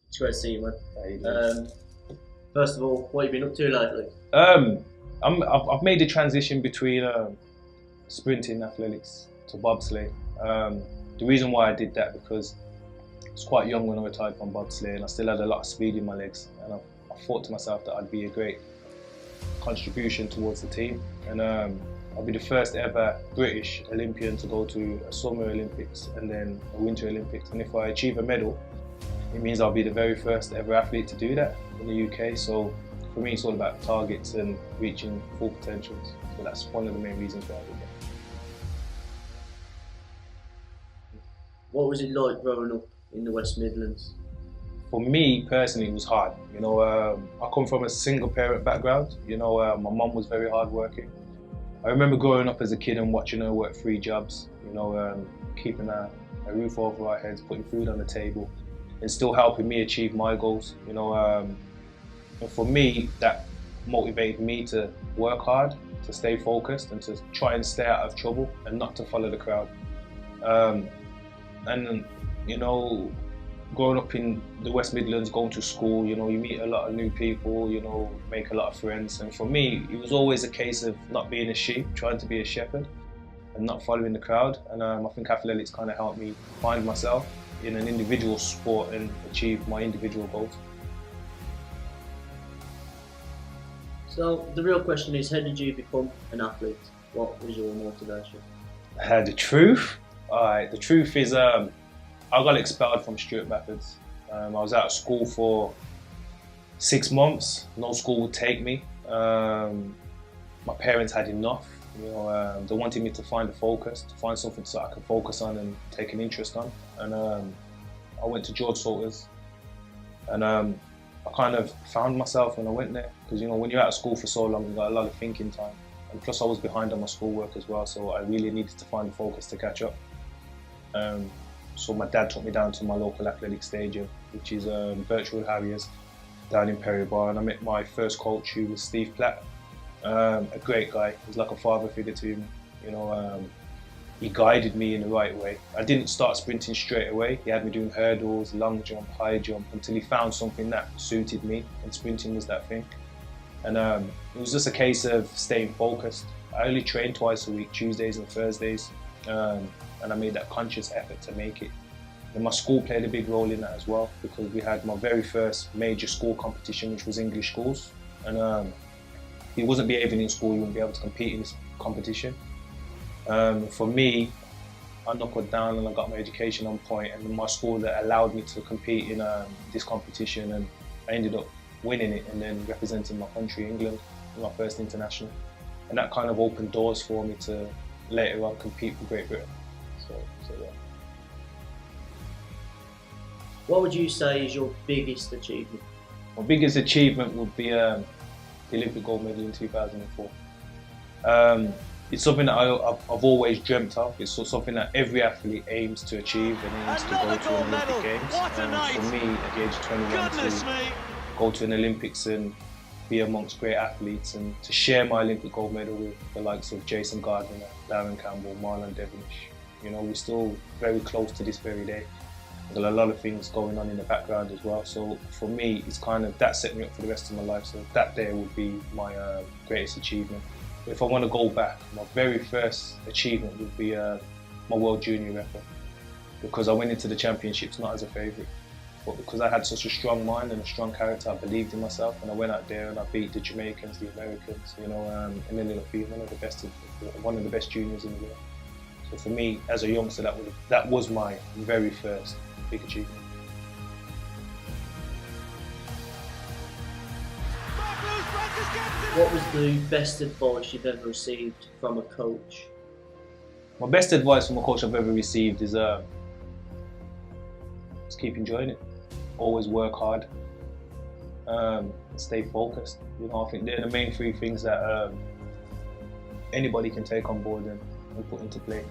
It's great to see you, How you man. doing? First of all, what have you been up to lately? I've made the transition between sprinting athletics to bobsleigh. The reason why I did that because I was quite young when I retired from bobsleigh, and I still had a lot of speed in my legs, and I thought to myself that I'd be a great contribution towards the team, and I'll be the first ever British Olympian to go to a Summer Olympics and then a Winter Olympics, and if I achieve a medal, it means I'll be the very first ever athlete to do that in the UK. So for me, it's all about targets and reaching full potentials. So that's one of the main reasons why I did that. What was it like growing up in the West Midlands? For me personally, it was hard. I come from a single parent background. My mum was very hardworking. I remember growing up as a kid and watching her work 3 jobs. Keeping a roof over our heads, putting food on the table, and still helping me achieve my goals. And for me, that motivated me to work hard, to stay focused, and to try and stay out of trouble and not to follow the crowd. And growing up in the West Midlands, going to school, you meet a lot of new people, make a lot of friends. And for me, it was always a case of not being a sheep, trying to be a shepherd and not following the crowd. And I think athletics kind of helped me find myself in an individual sport and achieve my individual goals. So the real question is, how did you become an athlete? What was your motivation? The truth? Alright, the truth is I got expelled from Stuart Baffords. I was out of school for 6 months. No school would take me. My parents had enough. They wanted me to find a focus, to find something so I could focus on and take an interest on. And I went to George Salters, and I kind of found myself when I went there. Because when you're out of school for so long, you got a lot of thinking time. And plus I was behind on my schoolwork as well, so I really needed to find a focus to catch up. So my dad took me down to my local athletic stadium, which is Birchfield Harriers down in Perry Bar, and I met my first coach, who was Steve Platt. A great guy. He was like a father figure to me. He guided me in the right way. I didn't start sprinting straight away. He had me doing hurdles, long jump, high jump, until he found something that suited me, and sprinting was that thing. And it was just a case of staying focused. I only trained twice a week, Tuesdays and Thursdays, and I made that conscious effort to make it. And my school played a big role in that as well, because we had my very first major school competition, which was English schools. And if you wasn't behaving in school, you wouldn't be able to compete in this competition. For me, I knuckled down and I got my education on point, and my school that allowed me to compete in this competition, and I ended up winning it and then representing my country, England, in my first international. And that kind of opened doors for me to later on compete for Great Britain. So yeah. What would you say is your biggest achievement? My biggest achievement would be the Olympic gold medal in 2004. It's something that I've always dreamt of. It's something that every athlete aims to achieve and aims to go to an Olympic Games. For me, at the age of 21, to go to an Olympics and be amongst great athletes, and to share my Olympic gold medal with the likes of Jason Gardner, Darren Campbell, Marlon Devonish. We're still very close to this very day. There's a lot of things going on in the background as well. So for me, it's kind of, that set me up for the rest of my life. So that day would be my greatest achievement. If I want to go back, my very first achievement would be my World Junior record. Because I went into the championships not as a favourite, but because I had such a strong mind and a strong character, I believed in myself, and I went out there and I beat the Jamaicans, the Americans, and ended up being one of the best juniors in the world. So for me, as a youngster, that was my very first big achievement. What was the best advice you've ever received from a coach? My best advice from a coach I've ever received is just keep enjoying it. Always work hard. Stay focused. I think they're the main 3 things that anybody can take on board and put into play.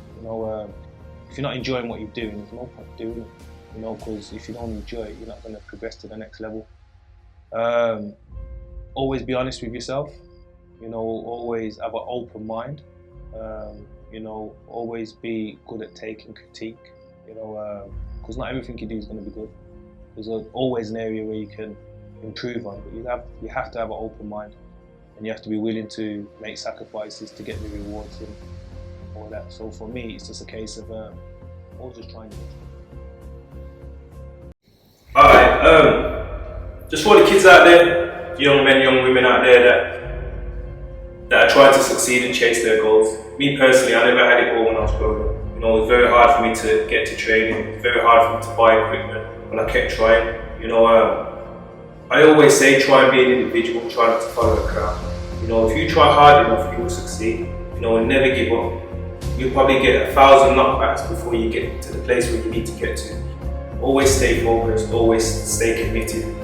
If you're not enjoying what you're doing, there's no point doing it. Because if you don't enjoy it, you're not going to progress to the next level. Always be honest with yourself. Always have an open mind. Always be good at taking critique. Because not everything you do is going to be good. there's always an area where you can improve on, but you have to have an open mind, and you have to be willing to make sacrifices to get the rewards and all that. So for me, it's just a case of always just trying to. Alright, just for the kids out there, young men, young women out there that are trying to succeed and chase their goals. Me personally, I never had it all when I was growing up. You know, it was very hard for me to get to training, it was very hard for me to buy equipment, but I kept trying. You know, I always say try and be an individual, try not to follow the crowd. You know, if you try hard enough, you will succeed. You know, and never give up. You'll probably get 1,000 knockbacks before you get to the place where you need to get to. Always stay focused, always stay committed.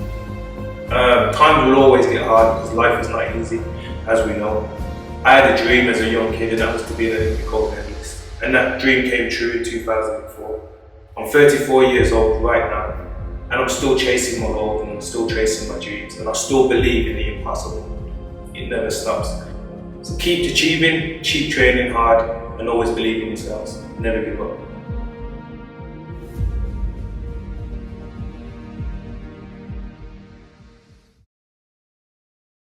Times will always get hard because life is not easy, as we know. I had a dream as a young kid, and that was to be an Olympic gold medalist. And that dream came true in 2004. I'm 34 years old right now, and I'm still chasing my goals, and I'm still chasing my dreams, and I still believe in the impossible. It never stops. So keep achieving, keep training hard, and always believe in yourselves. Never give up.